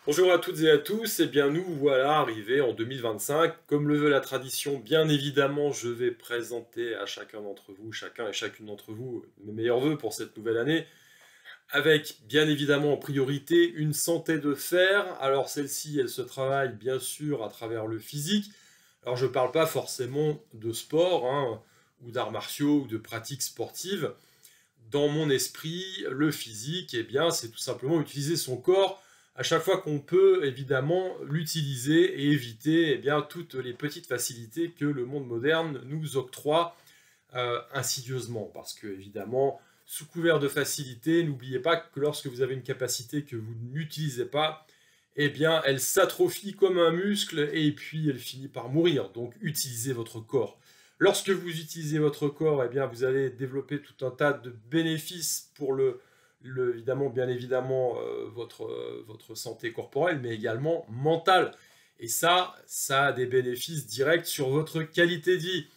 Bonjour à toutes et à tous, et bien nous voilà arrivés en 2025. Comme le veut la tradition, bien évidemment, je vais présenter à chacun d'entre vous, chacun et chacune d'entre vous, mes meilleurs vœux pour cette nouvelle année, avec bien évidemment en priorité une santé de fer. Alors celle-ci, elle se travaille bien sûr à travers le physique. Alors je ne parle pas forcément de sport, hein, ou d'arts martiaux, ou de pratiques sportives. Dans mon esprit, le physique, eh bien, c'est tout simplement utiliser son corps à chaque fois qu'on peut, évidemment, l'utiliser et éviter, eh bien, toutes les petites facilités que le monde moderne nous octroie insidieusement. Parce que, évidemment, sous couvert de facilité, n'oubliez pas que lorsque vous avez une capacité que vous n'utilisez pas, eh bien, elle s'atrophie comme un muscle et puis elle finit par mourir. Donc, utilisez votre corps. Lorsque vous utilisez votre corps, eh bien, vous allez développer tout un tas de bénéfices pour évidemment, bien évidemment, votre santé corporelle, mais également mentale. Et ça a des bénéfices directs sur votre qualité de vie.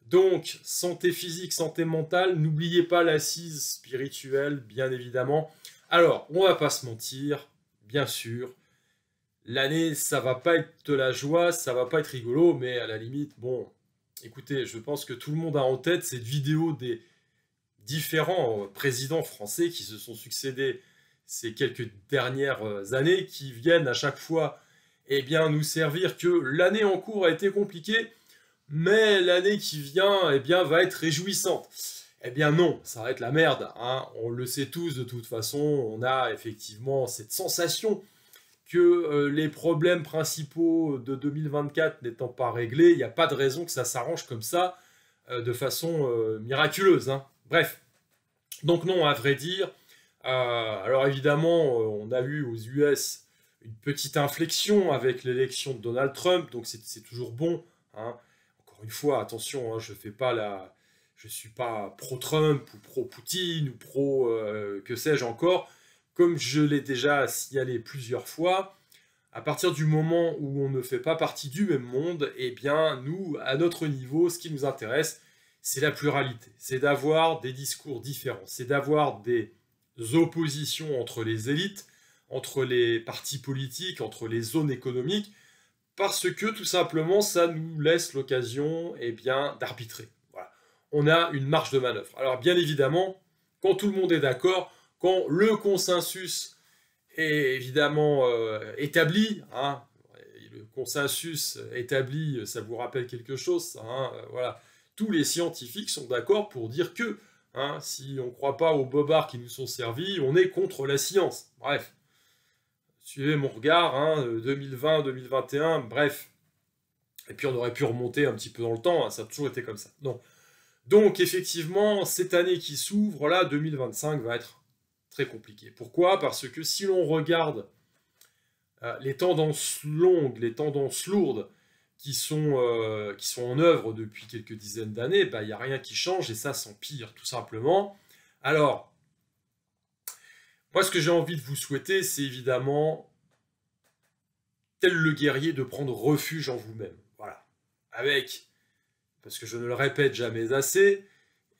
Donc, santé physique, santé mentale, n'oubliez pas l'assise spirituelle, bien évidemment. Alors, on va pas se mentir, bien sûr, l'année, ça va pas être de la joie, ça va pas être rigolo, mais à la limite, bon, écoutez, je pense que tout le monde a en tête cette vidéo des différents présidents français qui se sont succédés ces quelques dernières années, qui viennent à chaque fois, eh bien, nous servir que l'année en cours a été compliquée, mais l'année qui vient, eh bien, va être réjouissante. Eh bien non, ça va être la merde, hein. On le sait tous de toute façon, on a effectivement cette sensation que les problèmes principaux de 2024 n'étant pas réglés, il n'y a pas de raison que ça s'arrange comme ça, de façon miraculeuse, hein. Bref, donc non, à vrai dire, alors évidemment, on a eu aux US une petite inflexion avec l'élection de Donald Trump, donc c'est toujours bon, hein. Encore une fois, attention, hein, je suis pas pro-Trump ou pro-Poutine ou pro que sais-je encore. Comme je l'ai déjà signalé plusieurs fois, à partir du moment où on ne fait pas partie du même monde, eh bien, nous, à notre niveau, ce qui nous intéresse, c'est la pluralité. C'est d'avoir des discours différents. C'est d'avoir des oppositions entre les élites, entre les partis politiques, entre les zones économiques, parce que tout simplement, ça nous laisse l'occasion, eh bien, d'arbitrer. Voilà. On a une marge de manœuvre. Alors, bien évidemment, quand tout le monde est d'accord, quand le consensus est évidemment établi, hein, le consensus établi, ça vous rappelle quelque chose, hein, voilà. Tous les scientifiques sont d'accord pour dire que, hein, si on ne croit pas aux bobards qui nous sont servis, on est contre la science. Bref, suivez mon regard, hein, 2020, 2021, bref. Et puis on aurait pu remonter un petit peu dans le temps, hein, ça a toujours été comme ça. Non. Donc effectivement, cette année qui s'ouvre, là, 2025, va être très compliquée. Pourquoi? Parce que si l'on regarde les tendances longues, les tendances lourdes qui sont en œuvre depuis quelques dizaines d'années, bah, il n'y a rien qui change et ça s'empire tout simplement. Alors, moi ce que j'ai envie de vous souhaiter, c'est évidemment, tel le guerrier, de prendre refuge en vous-même. Voilà. Avec, parce que je ne le répète jamais assez,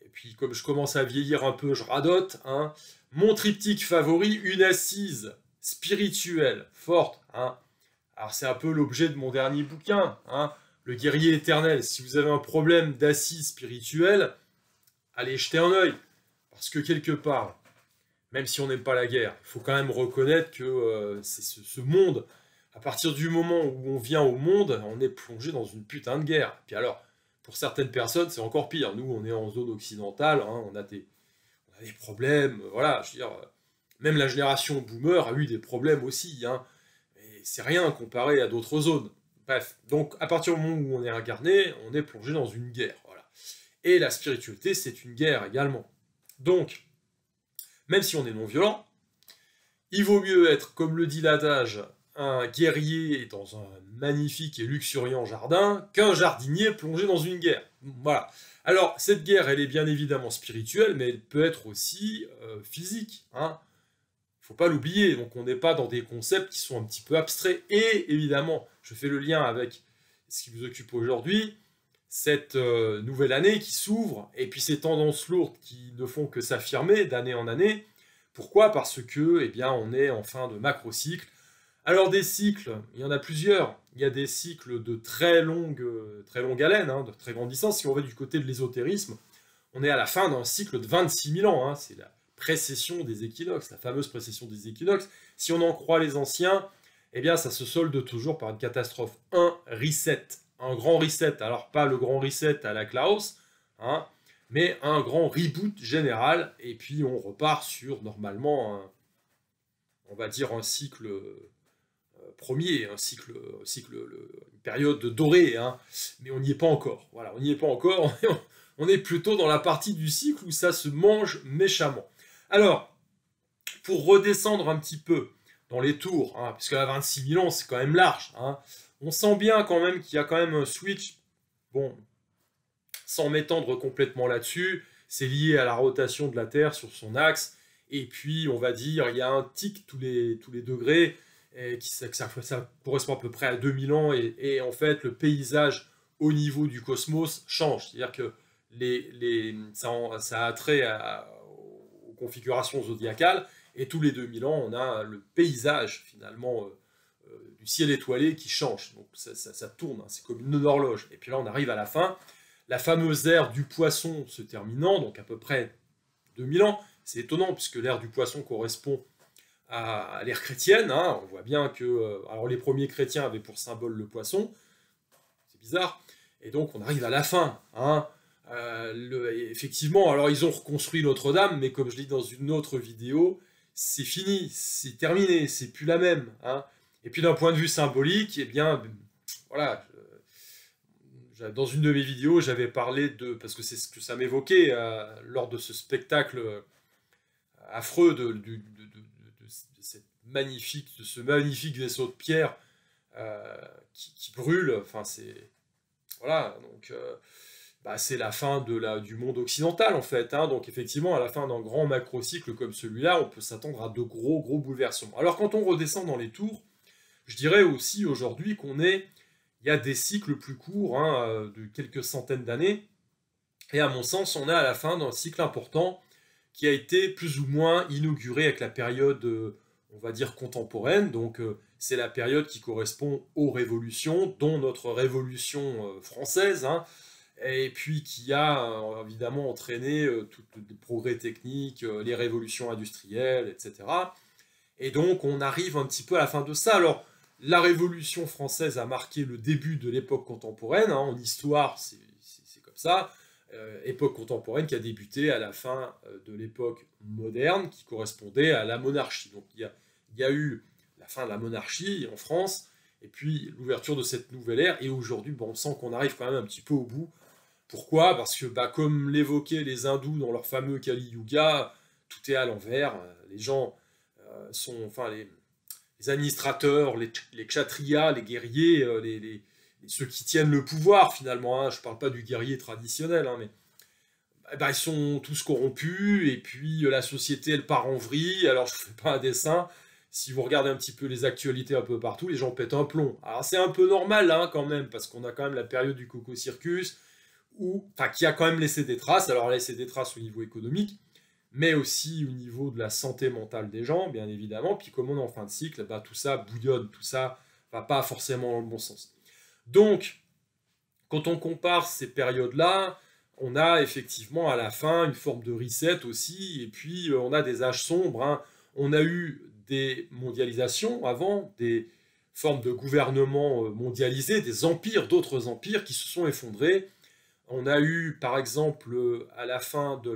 et puis comme je commence à vieillir un peu, je radote, hein, mon triptyque favori, une assise spirituelle, forte, hein. Alors c'est un peu l'objet de mon dernier bouquin, hein, Le guerrier éternel. Si vous avez un problème d'assise spirituelle, allez jeter un œil. Parce que quelque part, même si on n'aime pas la guerre, il faut quand même reconnaître que c'est ce monde, à partir du moment où on vient au monde, on est plongé dans une putain de guerre. Et puis alors, pour certaines personnes, c'est encore pire. Nous, on est en zone occidentale, hein, on a des problèmes, voilà, je veux dire, même la génération boomer a eu des problèmes aussi, hein, et c'est rien comparé à d'autres zones. Bref, donc à partir du moment où on est incarné, on est plongé dans une guerre, voilà. Et la spiritualité, c'est une guerre également. Donc, même si on est non-violent, il vaut mieux être, comme le dit l'adage, un guerrier dans un magnifique et luxuriant jardin qu'un jardinier plongé dans une guerre. Voilà. Alors, cette guerre, elle est bien évidemment spirituelle, mais elle peut être aussi physique, hein. Faut pas l'oublier, donc on n'est pas dans des concepts qui sont un petit peu abstraits. Et évidemment, je fais le lien avec ce qui vous occupe aujourd'hui, cette nouvelle année qui s'ouvre, et puis ces tendances lourdes qui ne font que s'affirmer d'année en année. Pourquoi? Parce que, eh bien, on est en fin de macro-cycle, Alors des cycles, il y en a plusieurs. Il y a des cycles de très longue haleine, hein, de très grande distance. Si on va du côté de l'ésotérisme, on est à la fin d'un cycle de 26 000 ans. Hein. C'est la précession des équinoxes, la fameuse précession des équinoxes. Si on en croit les anciens, eh bien ça se solde toujours par une catastrophe. Un reset, un grand reset. Alors pas le grand reset à la Klaus, hein, mais un grand reboot général. Et puis on repart sur normalement, on va dire un cycle premier, une période dorée, hein, mais on n'y est pas encore. Voilà, on n'y est pas encore. On est plutôt dans la partie du cycle où ça se mange méchamment. Alors, pour redescendre un petit peu dans les tours, hein, puisque à 26 000 ans, c'est quand même large, hein, on sent bien quand même qu'il y a quand même un switch. Bon, sans m'étendre complètement là-dessus, c'est lié à la rotation de la Terre sur son axe, et puis on va dire, il y a un tic tous les degrés, et ça correspond à peu près à 2000 ans, et en fait, le paysage au niveau du cosmos change. C'est-à-dire que ça a trait aux configurations zodiacales, et tous les 2000 ans, on a le paysage, finalement, du ciel étoilé qui change. Donc ça tourne, hein, c'est comme une horloge. Et puis là, on arrive à la fin, la fameuse ère du poisson se terminant, donc à peu près 2000 ans. C'est étonnant, puisque l'ère du poisson correspond à l'ère chrétienne. Hein. On voit bien que alors les premiers chrétiens avaient pour symbole le poisson. C'est bizarre. Et donc, on arrive à la fin. Hein. Effectivement, alors ils ont reconstruit Notre-Dame, mais comme je dis dans une autre vidéo, c'est fini, c'est terminé, c'est plus la même. Hein. Et puis d'un point de vue symbolique, eh bien, voilà, dans une de mes vidéos, j'avais parlé de, parce que c'est ce que ça m'évoquait lors de ce spectacle affreux de ce magnifique vaisseau de pierre qui brûle. Enfin, c'est voilà, donc c'est la fin du monde occidental en fait. Hein. Donc effectivement, à la fin d'un grand macrocycle comme celui-là, on peut s'attendre à de gros bouleversements. Alors quand on redescend dans les tours, je dirais aussi aujourd'hui il y a des cycles plus courts, hein, de quelques centaines d'années. Et à mon sens, on est à la fin d'un cycle important qui a été plus ou moins inauguré avec la période, on va dire, contemporaine. Donc c'est la période qui correspond aux révolutions, dont notre révolution française, hein, et puis qui a évidemment entraîné tous les progrès techniques, les révolutions industrielles, etc. Et donc on arrive un petit peu à la fin de ça. Alors la Révolution française a marqué le début de l'époque contemporaine, hein, en histoire c'est comme ça, époque contemporaine qui a débuté à la fin de l'époque moderne, qui correspondait à la monarchie. Donc il y a eu la fin de la monarchie en France, et puis l'ouverture de cette nouvelle ère, et aujourd'hui on sent qu'on arrive quand même un petit peu au bout. Pourquoi? Parce que, comme l'évoquaient les hindous dans leur fameux Kali Yuga, tout est à l'envers. Les gens enfin, les administrateurs, les kshatriyas, les guerriers, ceux qui tiennent le pouvoir finalement. Hein, je ne parle pas du guerrier traditionnel, hein, mais ils sont tous corrompus, et puis la société elle part en vrille. Alors je ne fais pas un dessin. Si vous regardez un petit peu les actualités un peu partout, les gens pètent un plomb. Alors c'est un peu normal, hein, quand même, parce qu'on a quand même la période du Coco Circus, qui a quand même laissé des traces. Alors laissé des traces au niveau économique, mais aussi au niveau de la santé mentale des gens, bien évidemment. Puis comme on est en fin de cycle, tout ça bouillonne, tout ça va pas forcément dans le bon sens. Donc, quand on compare ces périodes-là, on a effectivement à la fin une forme de reset aussi, et puis on a des âges sombres. Hein. On a eu des mondialisations avant, des formes de gouvernements mondialisés, des empires, d'autres empires qui se sont effondrés. On a eu, par exemple, à la fin de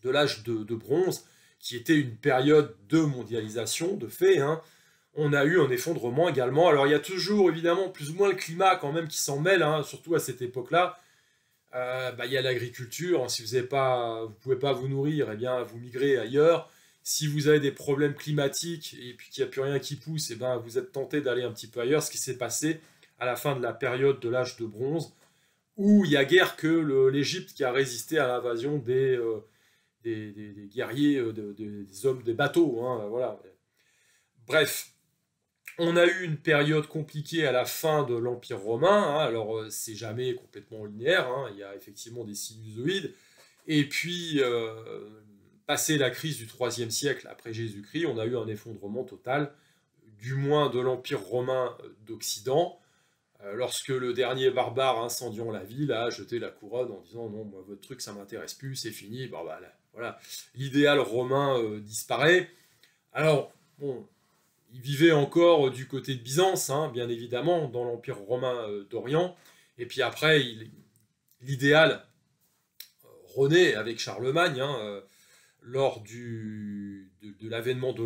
l'âge de bronze, qui était une période de mondialisation, de fait, hein. On a eu un effondrement également. Alors il y a toujours, évidemment, plus ou moins le climat quand même qui s'en mêle, hein, surtout à cette époque-là. Il y a l'agriculture. Si vous ne pouvez pas vous nourrir, eh bien, vous migrez ailleurs. Si vous avez des problèmes climatiques et puis qu'il n'y a plus rien qui pousse, eh bien, vous êtes tenté d'aller un petit peu ailleurs. Ce qui s'est passé à la fin de la période de l'âge de bronze, où il n'y a guère que l'Égypte qui a résisté à l'invasion des guerriers, des hommes des bateaux. Hein, voilà. Bref, on a eu une période compliquée à la fin de l'Empire romain. Hein, alors, c'est jamais complètement linéaire. Hein, il y a effectivement des sinusoïdes. Et puis, passé la crise du IIIe siècle après Jésus-Christ, on a eu un effondrement total, du moins de l'Empire romain d'Occident, lorsque le dernier barbare incendiant la ville a jeté la couronne en disant non, moi votre truc ça m'intéresse plus, c'est fini, bon, bah, là, voilà, l'idéal romain disparaît. Alors, bon, il vivait encore du côté de Byzance, hein, bien évidemment, dans l'Empire romain d'Orient, et puis après, l'idéal renaît avec Charlemagne, hein, lors de l'avènement de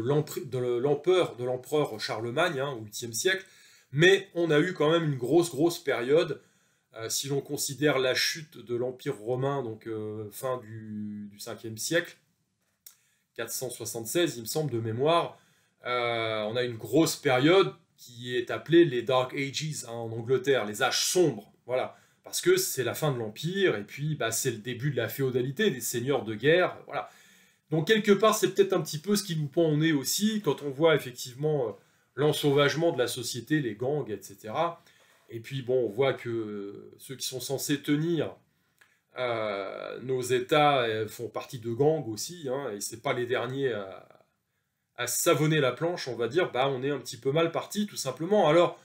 l'empereur Charlemagne, hein, au 8e siècle, mais on a eu quand même une grosse période, si l'on considère la chute de l'Empire romain, donc fin du 5e siècle, 476 il me semble de mémoire, on a une grosse période qui est appelée les Dark Ages, hein, en Angleterre, les âges sombres, voilà, parce que c'est la fin de l'Empire, et puis bah, c'est le début de la féodalité, des seigneurs de guerre, voilà. Donc quelque part, c'est peut-être un petit peu ce qui nous pend au nez aussi, quand on voit effectivement l'ensauvagement de la société, les gangs, etc. Et puis bon, on voit que ceux qui sont censés tenir nos États font partie de gangs aussi, hein, et c'est pas les derniers à savonner la planche, on va dire, bah on est un petit peu mal parti, tout simplement. Alors,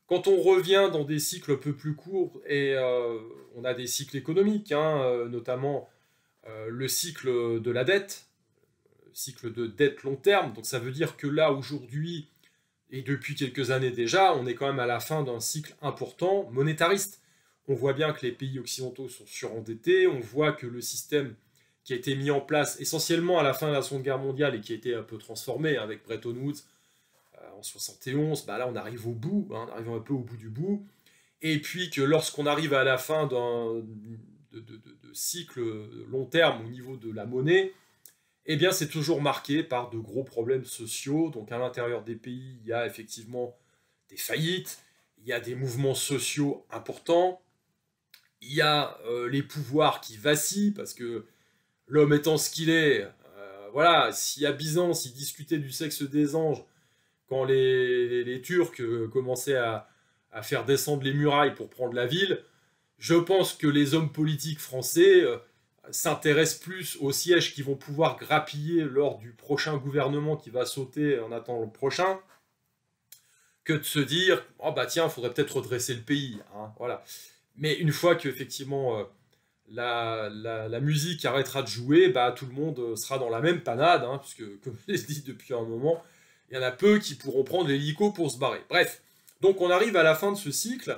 quand on revient dans des cycles un peu plus courts, et on a des cycles économiques, hein, notamment le cycle de la dette, le cycle de dette long terme, donc ça veut dire que là, aujourd'hui, et depuis quelques années déjà, on est quand même à la fin d'un cycle important monétariste. On voit bien que les pays occidentaux sont surendettés, on voit que le système qui a été mis en place essentiellement à la fin de la Seconde Guerre mondiale et qui a été un peu transformé avec Bretton Woods en 71, bah là on arrive au bout, hein, on arrive un peu au bout du bout, et puis que lorsqu'on arrive à la fin de cycle long terme au niveau de la monnaie, eh bien c'est toujours marqué par de gros problèmes sociaux. Donc à l'intérieur des pays, il y a effectivement des faillites, il y a des mouvements sociaux importants, il y a les pouvoirs qui vacillent, parce que l'homme étant ce qu'il est, voilà, si à Byzance, ils discutaient du sexe des anges, quand les Turcs commençaient à faire descendre les murailles pour prendre la ville, je pense que les hommes politiques français s'intéressent plus aux sièges qu'ils vont pouvoir grappiller lors du prochain gouvernement qui va sauter en attendant le prochain, que de se dire « Oh bah tiens, il faudrait peut-être redresser le pays. Hein, ». Voilà. Mais une fois qu'effectivement la musique arrêtera de jouer, bah, tout le monde sera dans la même panade, hein, puisque, comme je l'ai dit depuis un moment, il y en a peu qui pourront prendre l'hélico pour se barrer. Bref, donc on arrive à la fin de ce cycle.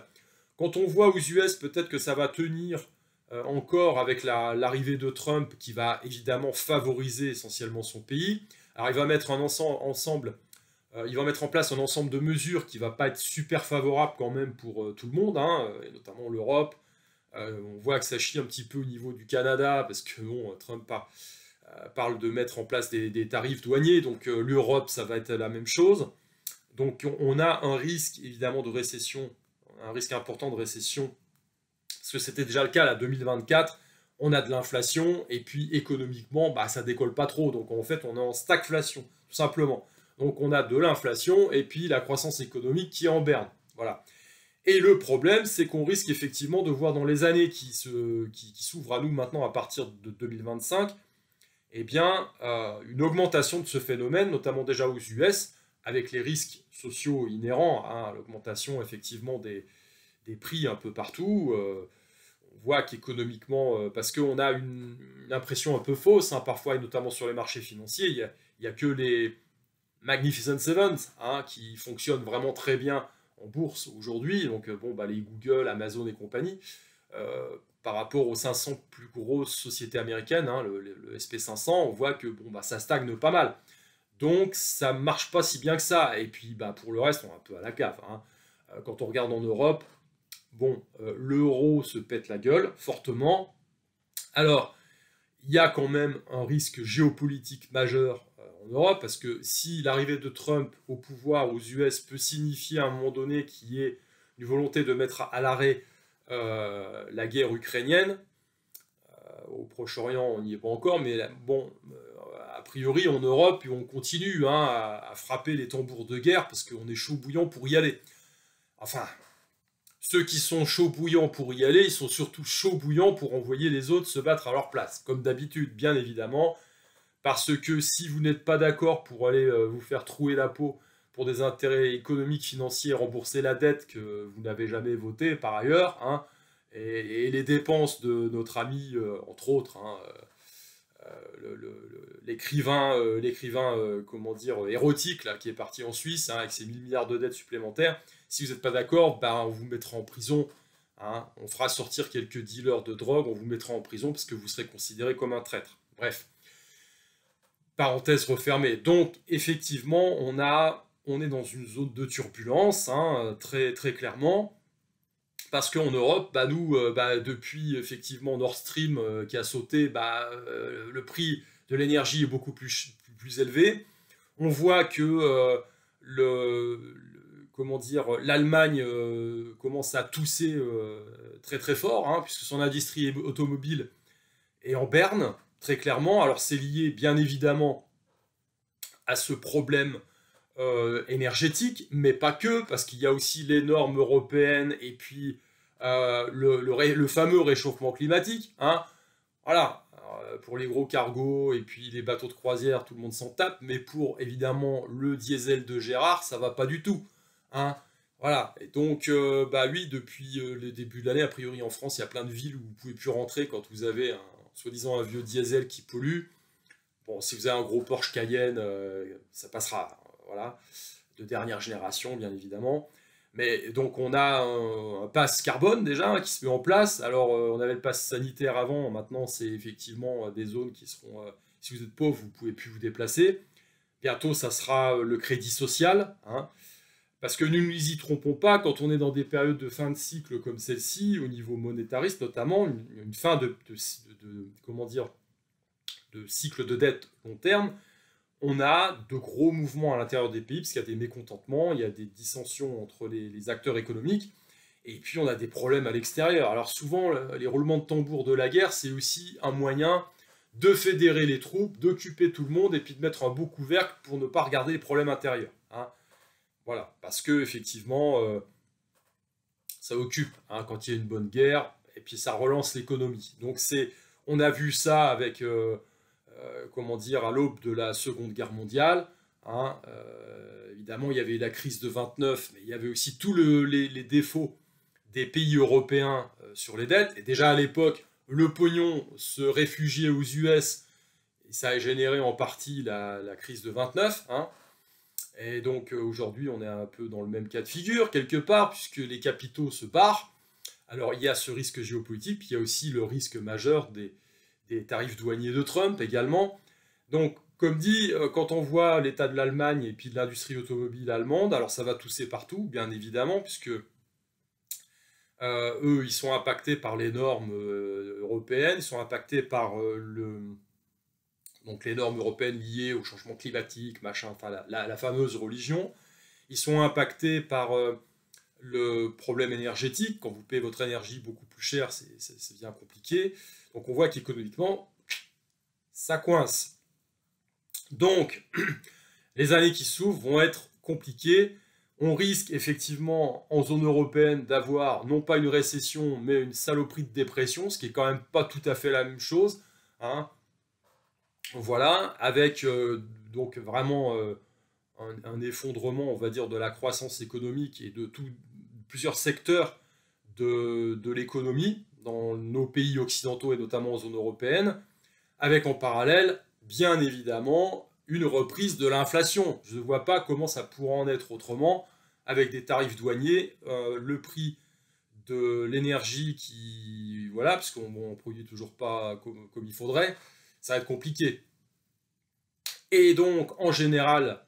Quand on voit aux US, peut-être que ça va tenir encore avec l'arrivée de Trump, qui va évidemment favoriser essentiellement son pays. Alors il va mettre il va mettre en place un ensemble de mesures qui ne va pas être super favorable quand même pour tout le monde, hein, et notamment l'Europe. On voit que ça chie un petit peu au niveau du Canada, parce que bon, Trump parle de mettre en place des tarifs douaniers, donc l'Europe, ça va être la même chose. Donc on a un risque évidemment de récession, un risque important de récession, parce que c'était déjà le cas là, 2024, on a de l'inflation, et puis économiquement, bah, ça décolle pas trop, donc en fait on est en stagflation, tout simplement. Donc on a de l'inflation, et puis la croissance économique qui est en berne, voilà. Et le problème, c'est qu'on risque effectivement de voir dans les années qui s'ouvrent à nous maintenant à partir de 2025, eh bien, une augmentation de ce phénomène, notamment déjà aux US, avec les risques sociaux inhérents à l'augmentation effectivement des prix un peu partout. On voit qu'économiquement, parce qu'on a une impression un peu fausse, hein, parfois, et notamment sur les marchés financiers, il n'y a que les Magnificent Seven hein, qui fonctionnent vraiment très bien en bourse aujourd'hui, donc bon, bah, les Google, Amazon et compagnie, par rapport aux 500 plus grosses sociétés américaines, hein, le SP500, on voit que bon, bah, ça stagne pas mal. Donc ça marche pas si bien que ça. Et puis bah, pour le reste, on est un peu à la cave. Hein. Quand on regarde en Europe, bon, l'euro se pète la gueule fortement. Alors, il y a quand même un risque géopolitique majeur en Europe, parce que si l'arrivée de Trump au pouvoir aux US peut signifier à un moment donné qu'il y ait une volonté de mettre à l'arrêt la guerre ukrainienne, au Proche-Orient on n'y est pas encore, mais bon, a priori en Europe on continue hein, à frapper les tambours de guerre parce qu'on est chaud bouillant pour y aller. Enfin, ceux qui sont chauds bouillants pour y aller, ils sont surtout chauds bouillants pour envoyer les autres se battre à leur place, comme d'habitude, bien évidemment, parce que si vous n'êtes pas d'accord pour aller vous faire trouer la peau pour des intérêts économiques, financiers, rembourser la dette que vous n'avez jamais votée par ailleurs, hein, et les dépenses de notre ami, entre autres, hein, l'écrivain, comment dire, érotique, là, qui est parti en Suisse, hein, avec ses 1000 milliards de dettes supplémentaires. Si vous n'êtes pas d'accord, ben, on vous mettra en prison. Hein, on fera sortir quelques dealers de drogue, on vous mettra en prison parce que vous serez considéré comme un traître. Bref. Parenthèse refermée. Donc, effectivement, on est dans une zone de turbulence, hein, très, très clairement. Parce qu'en Europe, bah, nous, depuis effectivement Nord Stream qui a sauté, le prix de l'énergie est beaucoup plus élevé. On voit que comment dire, l'Allemagne commence à tousser très très fort, hein, puisque son industrie automobile est en berne, très clairement. Alors c'est lié bien évidemment à ce problème énergétique, mais pas que, parce qu'il y a aussi les normes européennes et puis le fameux réchauffement climatique. Hein. Voilà, pour les gros cargos et puis les bateaux de croisière, tout le monde s'en tape, mais pour évidemment le diesel de Gérard, ça va pas du tout. Hein. Voilà, et donc, oui, depuis le début de l'année, a priori en France, il y a plein de villes où vous pouvez plus rentrer quand vous avez soi-disant un vieux diesel qui pollue. Bon, si vous avez un gros Porsche Cayenne, ça passera. Voilà, de dernière génération, bien évidemment. Mais donc, on a un pass carbone déjà hein, qui se met en place. Alors, on avait le pass sanitaire avant. Maintenant, c'est effectivement des zones qui seront... si vous êtes pauvre, vous ne pouvez plus vous déplacer. Bientôt, ça sera le crédit social. Hein, parce que ne nous y trompons pas, quand on est dans des périodes de fin de cycle comme celle-ci, au niveau monétariste notamment, une fin comment dire, de cycle de dette long terme, on a de gros mouvements à l'intérieur des pays, parce qu'il y a des mécontentements, il y a des dissensions entre les acteurs économiques, et puis on a des problèmes à l'extérieur. Alors souvent, les roulements de tambour de la guerre, c'est aussi un moyen de fédérer les troupes, d'occuper tout le monde, et puis de mettre un beau couvercle pour ne pas regarder les problèmes intérieurs. Hein. Voilà, parce que effectivement, ça occupe hein, quand il y a une bonne guerre, et puis ça relance l'économie. Donc on a vu ça avec... comment dire, à l'aube de la Seconde Guerre mondiale. Hein, évidemment, il y avait la crise de 29, mais il y avait aussi tous les défauts des pays européens sur les dettes. Et déjà à l'époque, le pognon se réfugiait aux US, et ça a généré en partie la crise de 29. Hein. Et donc aujourd'hui, on est un peu dans le même cas de figure, quelque part, puisque les capitaux se barrent. Alors il y a ce risque géopolitique, puis il y a aussi le risque majeur des tarifs douaniers de Trump également. Donc, comme dit, quand on voit l'état de l'Allemagne et puis de l'industrie automobile allemande, alors ça va tousser partout, bien évidemment, puisque eux, ils sont impactés par les normes européennes, ils sont impactés par donc les normes européennes liées au changement climatique, machin, enfin la fameuse religion. Ils sont impactés par le problème énergétique. Quand vous payez votre énergie beaucoup plus cher, c'est bien compliqué. Donc on voit qu'économiquement, ça coince. Donc, les années qui s'ouvrent vont être compliquées. On risque effectivement en zone européenne d'avoir non pas une récession, mais une saloperie de dépression, ce qui est quand même pas tout à fait la même chose. Hein. Voilà, avec donc vraiment un effondrement, on va dire, de la croissance économique et de plusieurs secteurs de l'économie dans nos pays occidentaux et notamment en zone européenne, avec en parallèle, bien évidemment, une reprise de l'inflation. Je ne vois pas comment ça pourrait en être autrement, avec des tarifs douaniers, le prix de l'énergie qui... Voilà, parce qu'on ne produit toujours pas comme il faudrait, ça va être compliqué. Et donc, en général,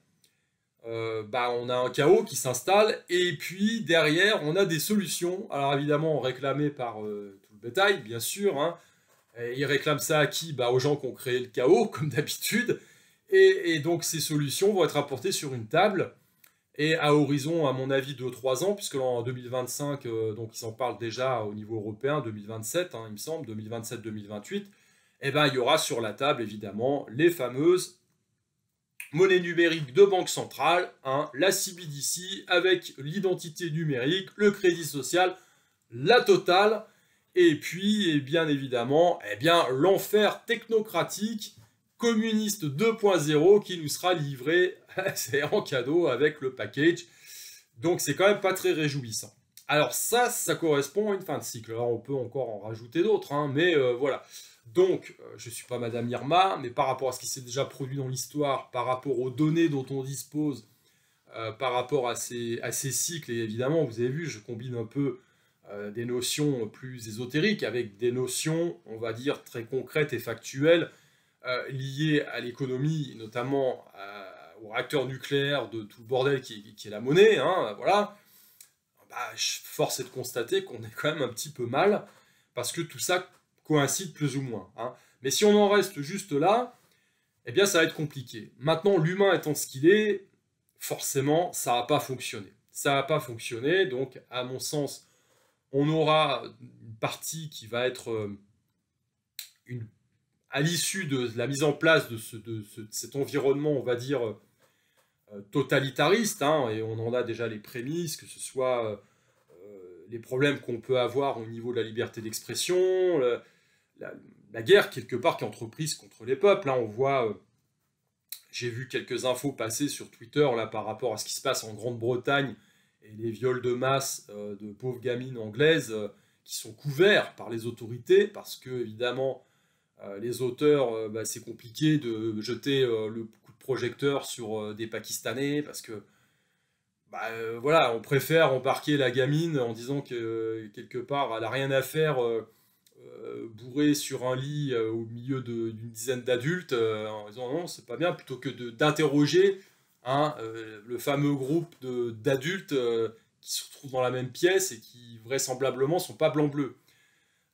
on a un chaos qui s'installe, et puis derrière, on a des solutions. Alors évidemment, réclamées par tout le bétail, bien sûr. Hein. Ils réclament ça à qui? Aux gens qui ont créé le chaos, comme d'habitude. Et donc, ces solutions vont être apportées sur une table, et à horizon, à mon avis, 2-3 ans, puisque là, en 2025, donc ils s'en parlent déjà au niveau européen, 2027, hein, il me semble, 2027-2028, il y aura sur la table, évidemment, les fameuses monnaie numérique de banque centrale, hein, la CBDC avec l'identité numérique, le crédit social, la totale, et puis, et bien évidemment, l'enfer technocratique communiste 2.0 qui nous sera livré en cadeau avec le package. Donc c'est quand même pas très réjouissant. Alors ça correspond à une fin de cycle. Alors on peut encore en rajouter d'autres, hein, mais voilà. Donc, je ne suis pas Madame Irma, mais par rapport à ce qui s'est déjà produit dans l'histoire, par rapport aux données dont on dispose, par rapport à ces cycles, et évidemment, vous avez vu, je combine un peu des notions plus ésotériques avec des notions, on va dire, très concrètes et factuelles, liées à l'économie, notamment aux réacteurs nucléaires, de tout le bordel qui est la monnaie, hein, voilà. Bah, force est de constater qu'on est quand même un petit peu mal, parce que tout ça coïncide plus ou moins. Hein. Mais si on en reste juste là, eh bien ça va être compliqué. Maintenant, l'humain étant ce qu'il est, forcément, ça va pas fonctionner. Ça va pas fonctionner, donc à mon sens, on aura une partie qui va être à l'issue de la mise en place de cet environnement, on va dire, totalitariste, hein, et on en a déjà les prémices, que ce soit les problèmes qu'on peut avoir au niveau de la liberté d'expression, la guerre quelque part qui est entreprise contre les peuples. Là, on voit, j'ai vu quelques infos passer sur Twitter là, par rapport à ce qui se passe en Grande-Bretagne et les viols de masse de pauvres gamines anglaises qui sont couverts par les autorités, parce que évidemment les auteurs, c'est compliqué de jeter le coup de projecteur sur des Pakistanais, parce que voilà, on préfère embarquer la gamine en disant que quelque part elle n'a rien à faire bourrée sur un lit au milieu d'une dizaine d'adultes en disant non, c'est pas bien, plutôt que d'interroger hein, le fameux groupe d'adultes qui se retrouvent dans la même pièce et qui vraisemblablement sont pas blanc-bleu.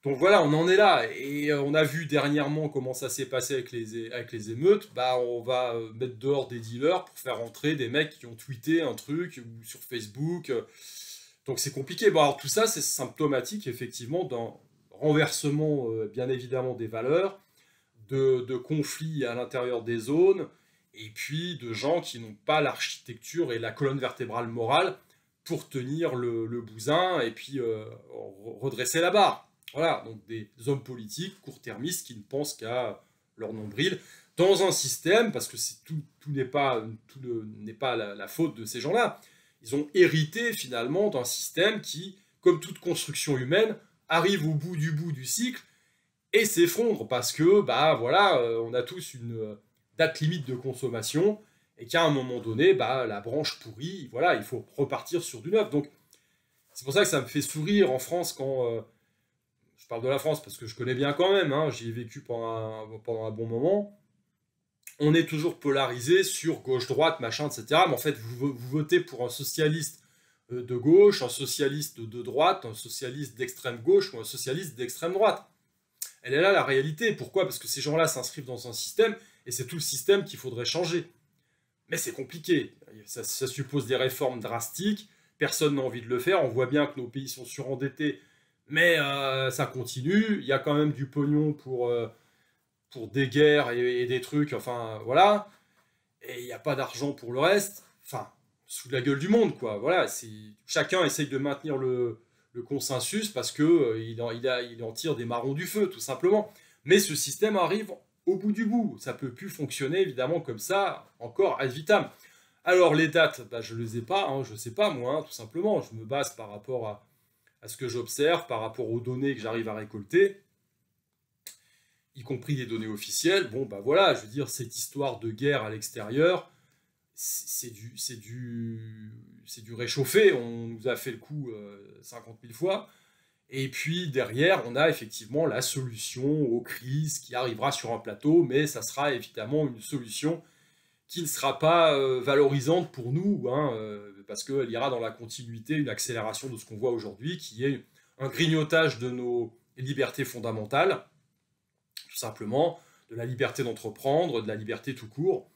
Donc voilà, on en est là, et on a vu dernièrement comment ça s'est passé avec les émeutes. Bah, on va mettre dehors des dealers pour faire entrer des mecs qui ont tweeté un truc ou sur Facebook. Donc c'est compliqué. Bon, alors tout ça, c'est symptomatique effectivement d'un renversement, bien évidemment, des valeurs, de conflits à l'intérieur des zones, et puis de gens qui n'ont pas l'architecture et la colonne vertébrale morale pour tenir le bousin et puis redresser la barre. Voilà, donc des hommes politiques court-termistes qui ne pensent qu'à leur nombril dans un système, parce que tout n'est pas la faute de ces gens-là. Ils ont hérité finalement d'un système qui, comme toute construction humaine, arrive au bout du cycle et s'effondre parce que, voilà, on a tous une date limite de consommation et qu'à un moment donné, la branche pourrit, voilà, il faut repartir sur du neuf. Donc, c'est pour ça que ça me fait sourire en France quand... je parle de la France parce que je connais bien quand même, hein, j'y ai vécu pendant un bon moment. On est toujours polarisé sur gauche-droite, machin, etc. Mais en fait, vous votez pour un socialiste de gauche, un socialiste de droite, un socialiste d'extrême gauche ou un socialiste d'extrême droite. Elle est là la réalité. Pourquoi? Parce que ces gens-là s'inscrivent dans un système et c'est tout le système qu'il faudrait changer. Mais c'est compliqué. Ça suppose des réformes drastiques. Personne n'a envie de le faire. On voit bien que nos pays sont surendettés. Mais ça continue, il y a quand même du pognon pour des guerres et des trucs, enfin voilà, et il n'y a pas d'argent pour le reste, enfin, sous la gueule du monde, quoi, voilà, chacun essaye de maintenir le consensus parce que il en tire des marrons du feu, tout simplement. Mais ce système arrive au bout du bout, ça peut plus fonctionner évidemment comme ça, encore ad vitam. Alors les dates, je ne les ai pas, hein, je ne sais pas moi, hein, tout simplement, je me base par rapport à ce que j'observe, par rapport aux données que j'arrive à récolter, y compris des données officielles. Bon, voilà, je veux dire, cette histoire de guerre à l'extérieur, c'est du réchauffé, on nous a fait le coup 50 000 fois, et puis derrière, on a effectivement la solution aux crises qui arrivera sur un plateau, mais ça sera évidemment une solution qui ne sera pas valorisante pour nous, hein, parce qu'elle ira dans la continuité, une accélération de ce qu'on voit aujourd'hui, qui est un grignotage de nos libertés fondamentales, tout simplement, de la liberté d'entreprendre, de la liberté tout court,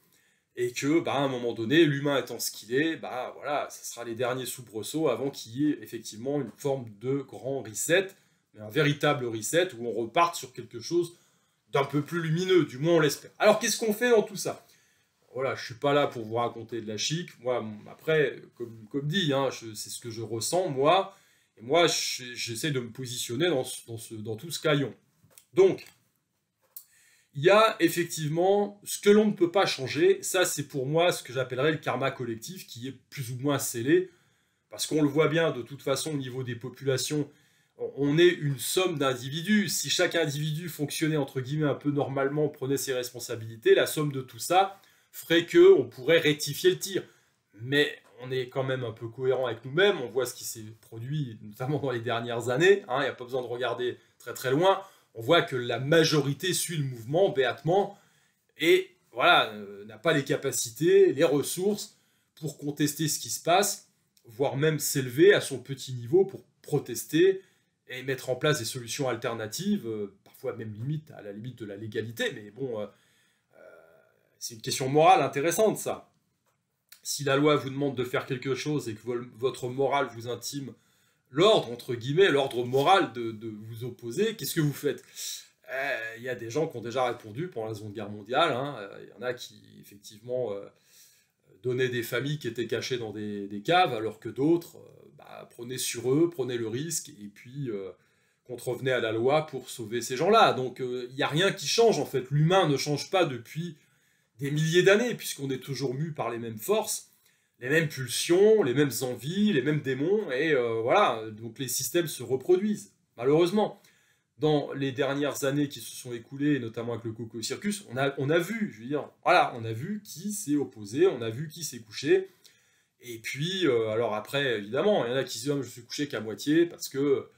et que, à un moment donné, l'humain étant ce qu'il est, voilà, ça sera les derniers soubresauts avant qu'il y ait effectivement une forme de grand reset, mais un véritable reset où on reparte sur quelque chose d'un peu plus lumineux, du moins on l'espère. Alors qu'est-ce qu'on fait dans tout ça? Voilà, je suis pas là pour vous raconter de la chic. Moi, après, comme dit, hein, c'est ce que je ressens, moi. Et moi, j'essaie de me positionner dans tout ce caillon. Donc, Il y a effectivement ce que l'on ne peut pas changer. Ça, c'est pour moi ce que j'appellerais le karma collectif, qui est plus ou moins scellé. Parce qu'on le voit bien, de toute façon, au niveau des populations, on est une somme d'individus. Si chaque individu fonctionnait, entre guillemets, un peu normalement, prenait ses responsabilités, la somme de tout ça ferait qu'on pourrait rectifier le tir. Mais on est quand même un peu cohérent avec nous-mêmes. On voit ce qui s'est produit, notamment dans les dernières années. Il n'y a pas besoin de regarder très très loin. On voit que la majorité suit le mouvement béatement et voilà, n'a pas les capacités, les ressources pour contester ce qui se passe, voire même s'élever à son petit niveau pour protester et mettre en place des solutions alternatives, parfois même limite à la limite de la légalité, mais bon, c'est une question morale intéressante ça. Si la loi vous demande de faire quelque chose et que votre morale vous intime l'ordre, entre guillemets, l'ordre moral de vous opposer, qu'est-ce que vous faites? Il y a des gens qui ont déjà répondu pendant la Seconde Guerre mondiale. Il y en a qui, effectivement, donnaient des familles qui étaient cachées dans des caves, alors que d'autres prenaient sur eux, prenaient le risque, et puis contrevenaient à la loi pour sauver ces gens-là. Donc il n'y a rien qui change, en fait. L'humain ne change pas depuis des milliers d'années, puisqu'on est toujours mu par les mêmes forces, les mêmes pulsions, les mêmes envies, les mêmes démons, et voilà, donc les systèmes se reproduisent, malheureusement. Dans les dernières années qui se sont écoulées, notamment avec le Coco Circus, on a vu, je veux dire, voilà, on a vu qui s'est opposé, on a vu qui s'est couché, et puis, alors après, évidemment, il y en a qui se disent, oh, je suis couché qu'à moitié, parce que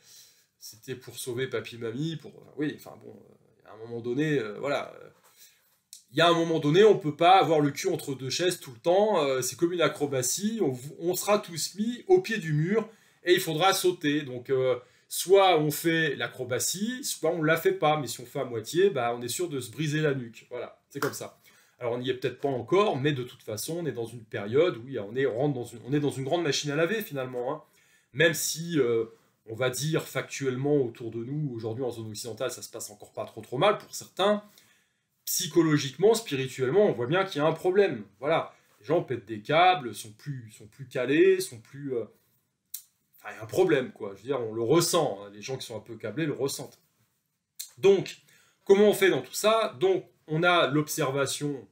c'était pour sauver papy-mamie, pour... oui, enfin bon, à un moment donné, voilà... Il y a un moment donné, on ne peut pas avoir le cul entre deux chaises tout le temps, c'est comme une acrobatie, on sera tous mis au pied du mur, et il faudra sauter, donc soit on fait l'acrobatie, soit on ne la fait pas, mais si on fait à moitié, on est sûr de se briser la nuque, voilà, c'est comme ça. Alors on n'y est peut-être pas encore, mais de toute façon, on est dans une période où on est dans une grande machine à laver finalement, hein. Même si, on va dire factuellement autour de nous, aujourd'hui en zone occidentale, ça se passe encore pas trop mal pour certains, psychologiquement, spirituellement, on voit bien qu'il y a un problème. Voilà, les gens pètent des câbles, sont plus calés, sont plus... Enfin, il y a un problème, quoi. Je veux dire, on le ressent. Hein. Les gens qui sont un peu câblés le ressentent. Donc, comment on fait dans tout ça? Donc, on a l'observation,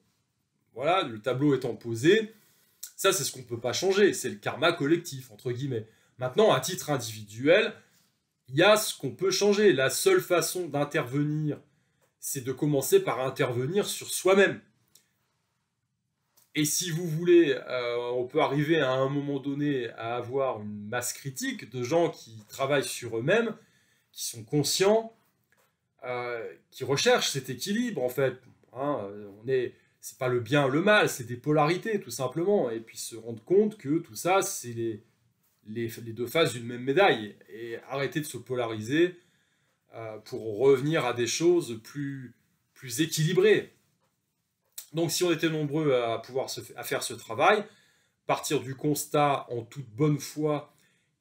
voilà, le tableau étant posé. Ça, c'est ce qu'on ne peut pas changer. C'est le karma collectif, entre guillemets. Maintenant, à titre individuel, il y a ce qu'on peut changer. La seule façon d'intervenir, c'est de commencer par intervenir sur soi-même. Et si vous voulez, on peut arriver à un moment donné à avoir une masse critique de gens qui travaillent sur eux-mêmes, qui sont conscients, qui recherchent cet équilibre en fait. Hein, c'est pas le bien, le mal, c'est des polarités tout simplement. Et puis se rendre compte que tout ça, c'est les deux faces d'une même médaille. Et arrêter de se polariser pour revenir à des choses plus équilibrées. Donc si on était nombreux à faire ce travail, partir du constat en toute bonne foi,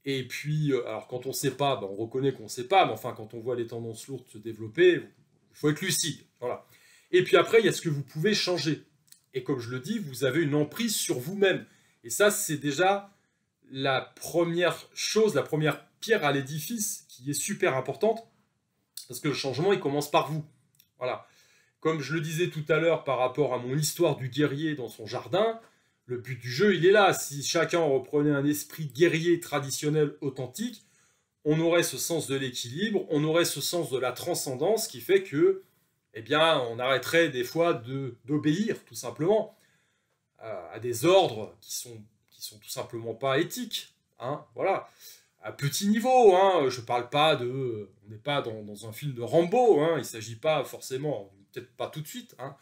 et puis, alors quand on ne sait pas, on reconnaît qu'on ne sait pas, mais enfin quand on voit les tendances lourdes se développer, il faut être lucide. Voilà. Et puis après, il y a ce que vous pouvez changer. Et comme je le dis, vous avez une emprise sur vous-même. Et ça, c'est déjà la première chose, la première pierre à l'édifice qui est super importante, parce que le changement, il commence par vous. Voilà. Comme je le disais tout à l'heure par rapport à mon histoire du guerrier dans son jardin, le but du jeu, il est là. Si chacun reprenait un esprit guerrier traditionnel authentique, on aurait ce sens de l'équilibre, on aurait ce sens de la transcendance qui fait que, eh bien, on arrêterait des fois d'obéir, tout simplement, à des ordres qui sont tout simplement pas éthiques. Hein, voilà. À petit niveau, hein, je parle pas de... On n'est pas dans un film de Rambo, hein, il ne s'agit pas forcément... peut-être pas tout de suite, hein,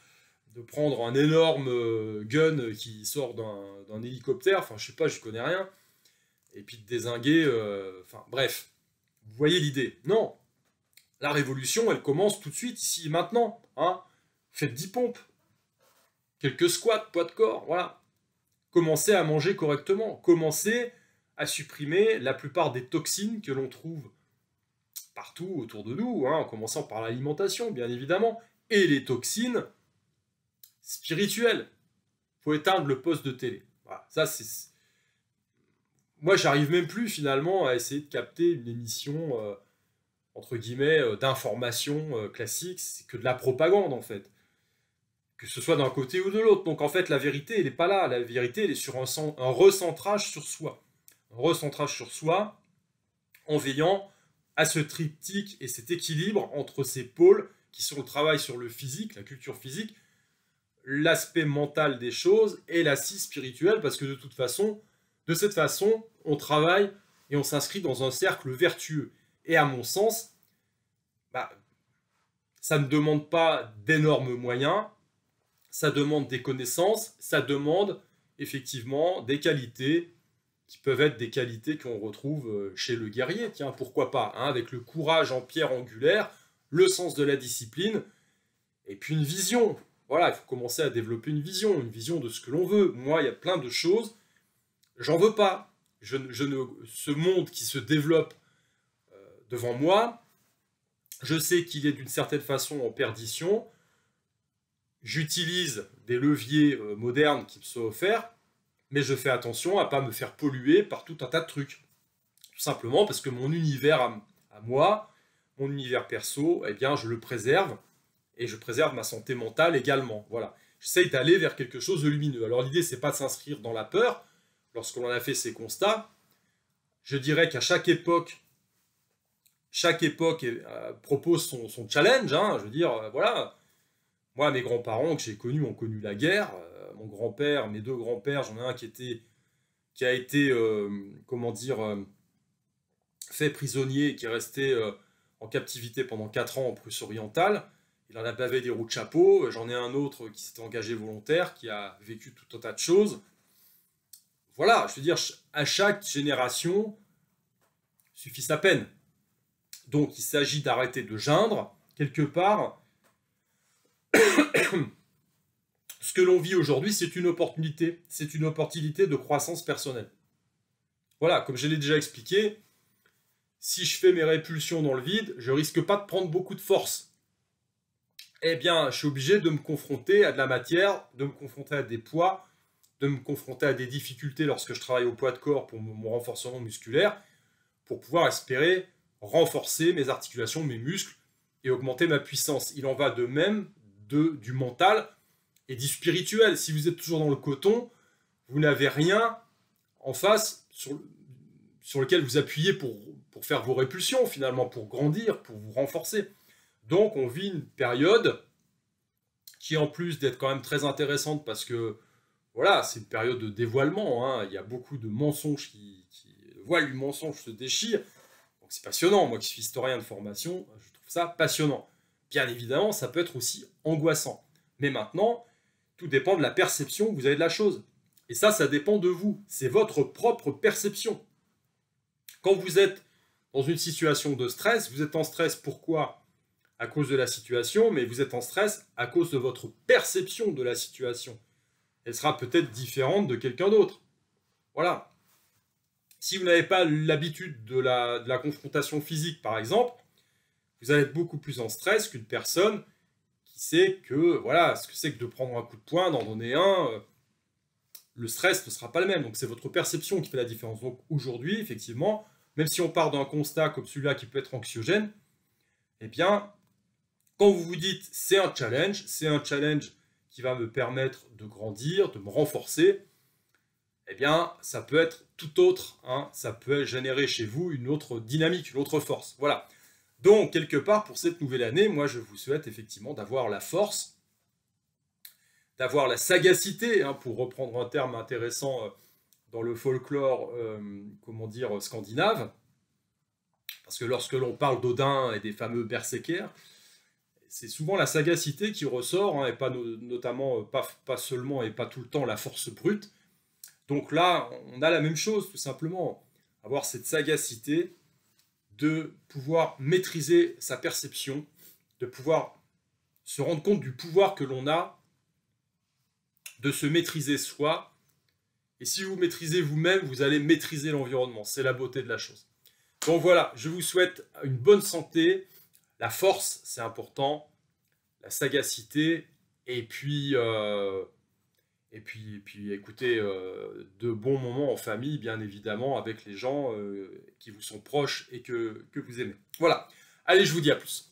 de prendre un énorme gun qui sort d'un hélicoptère, enfin je sais pas, je connais rien, et puis de dézinguer, enfin bref, vous voyez l'idée. Non, la révolution, elle commence tout de suite, ici et maintenant, hein. Faites 10 pompes, quelques squats, poids de corps, voilà. Commencez à manger correctement, commencez à supprimer la plupart des toxines que l'on trouve partout autour de nous, hein, en commençant par l'alimentation, bien évidemment, et les toxines spirituelles. Il faut éteindre le poste de télé. Voilà, ça c'est... Moi, j'arrive même plus finalement à essayer de capter une émission entre guillemets, d'informations classiques, c'est que de la propagande, en fait. Que ce soit d'un côté ou de l'autre. Donc, en fait, la vérité, elle n'est pas là. La vérité, elle est sur un recentrage sur soi. Un recentrage sur soi, en veillant à ce triptyque et cet équilibre entre ces pôles qui sont le travail sur le physique, la culture physique, l'aspect mental des choses et l'assise spirituelle, parce que de cette façon, on travaille et on s'inscrit dans un cercle vertueux. Et à mon sens, bah, ça ne demande pas d'énormes moyens, ça demande des connaissances, ça demande effectivement des qualités qui peuvent être des qualités qu'on retrouve chez le guerrier, tiens, pourquoi pas, hein, avec le courage en pierre angulaire, le sens de la discipline, et puis une vision. Voilà, il faut commencer à développer une vision de ce que l'on veut. Moi, il y a plein de choses, j'en veux pas. Ce monde qui se développe devant moi, je sais qu'il est d'une certaine façon en perdition. J'utilise des leviers modernes qui me sont offerts, mais je fais attention à ne pas me faire polluer par tout un tas de trucs. Tout simplement parce que mon univers à moi, mon univers perso, eh bien, je le préserve, et je préserve ma santé mentale également. Voilà. J'essaye d'aller vers quelque chose de lumineux. Alors l'idée, c'est pas de s'inscrire dans la peur. Lorsqu'on en a fait ces constats, je dirais qu'à chaque époque propose son challenge. Hein. Je veux dire, voilà. Moi, mes grands-parents que j'ai connus ont connu la guerre. Mon grand-père, mes deux grands-pères, j'en ai un qui a été, comment dire, fait prisonnier, qui est resté en captivité pendant 4 ans en Prusse orientale. Il en a bavé des roues de chapeau. J'en ai un autre qui s'était engagé volontaire, qui a vécu tout un tas de choses. Voilà, je veux dire, à chaque génération suffit sa peine. Donc, il s'agit d'arrêter de geindre, quelque part. Ce que l'on vit aujourd'hui, c'est une opportunité. C'est une opportunité de croissance personnelle. Voilà, comme je l'ai déjà expliqué, si je fais mes répulsions dans le vide, je risque pas de prendre beaucoup de force. Eh bien, je suis obligé de me confronter à de la matière, de me confronter à des poids, de me confronter à des difficultés lorsque je travaille au poids de corps pour mon renforcement musculaire, pour pouvoir espérer renforcer mes articulations, mes muscles et augmenter ma puissance. Il en va de même du mental et du spirituel. Si vous êtes toujours dans le coton, vous n'avez rien en face sur lequel vous appuyez pour faire vos répulsions, finalement, pour grandir, pour vous renforcer. Donc, on vit une période qui, en plus d'être quand même très intéressante, parce que, voilà, c'est une période de dévoilement, hein. Il y a beaucoup de mensonges le voile du mensonge se déchire. Donc, c'est passionnant. Moi qui suis historien de formation, je trouve ça passionnant. Bien évidemment, ça peut être aussi angoissant. Mais maintenant, tout dépend de la perception que vous avez de la chose. Et ça dépend de vous. C'est votre propre perception. Quand vous êtes dans une situation de stress, vous êtes en stress pourquoi? À cause de la situation, mais vous êtes en stress à cause de votre perception de la situation. Elle sera peut-être différente de quelqu'un d'autre. Voilà. Si vous n'avez pas l'habitude de la confrontation physique, par exemple, vous allez être beaucoup plus en stress qu'une personne qui sait que, voilà, ce que c'est que de prendre un coup de poing, d'en donner un, le stress ne sera pas le même. Donc c'est votre perception qui fait la différence. Donc aujourd'hui, effectivement, même si on part d'un constat comme celui-là qui peut être anxiogène, eh bien, quand vous vous dites c'est un challenge qui va me permettre de grandir, de me renforcer, eh bien, ça peut être tout autre. Hein. Ça peut générer chez vous une autre dynamique, une autre force. Voilà. Donc, quelque part, pour cette nouvelle année, moi, je vous souhaite effectivement d'avoir la force, d'avoir la sagacité, hein, pour reprendre un terme intéressant dans le folklore, comment dire, scandinave. Parce que lorsque l'on parle d'Odin et des fameux berserkers, c'est souvent la sagacité qui ressort, hein, et pas notamment, pas seulement et pas tout le temps la force brute. Donc là, on a la même chose, tout simplement. Avoir cette sagacité de pouvoir maîtriser sa perception, de pouvoir se rendre compte du pouvoir que l'on a, de se maîtriser soi. Et si vous maîtrisez vous-même, vous allez maîtriser l'environnement. C'est la beauté de la chose. Donc voilà, je vous souhaite une bonne santé. La force, c'est important. La sagacité. Et puis écoutez, de bons moments en famille, bien évidemment, avec les gens qui vous sont proches et que vous aimez. Voilà. Allez, je vous dis à plus.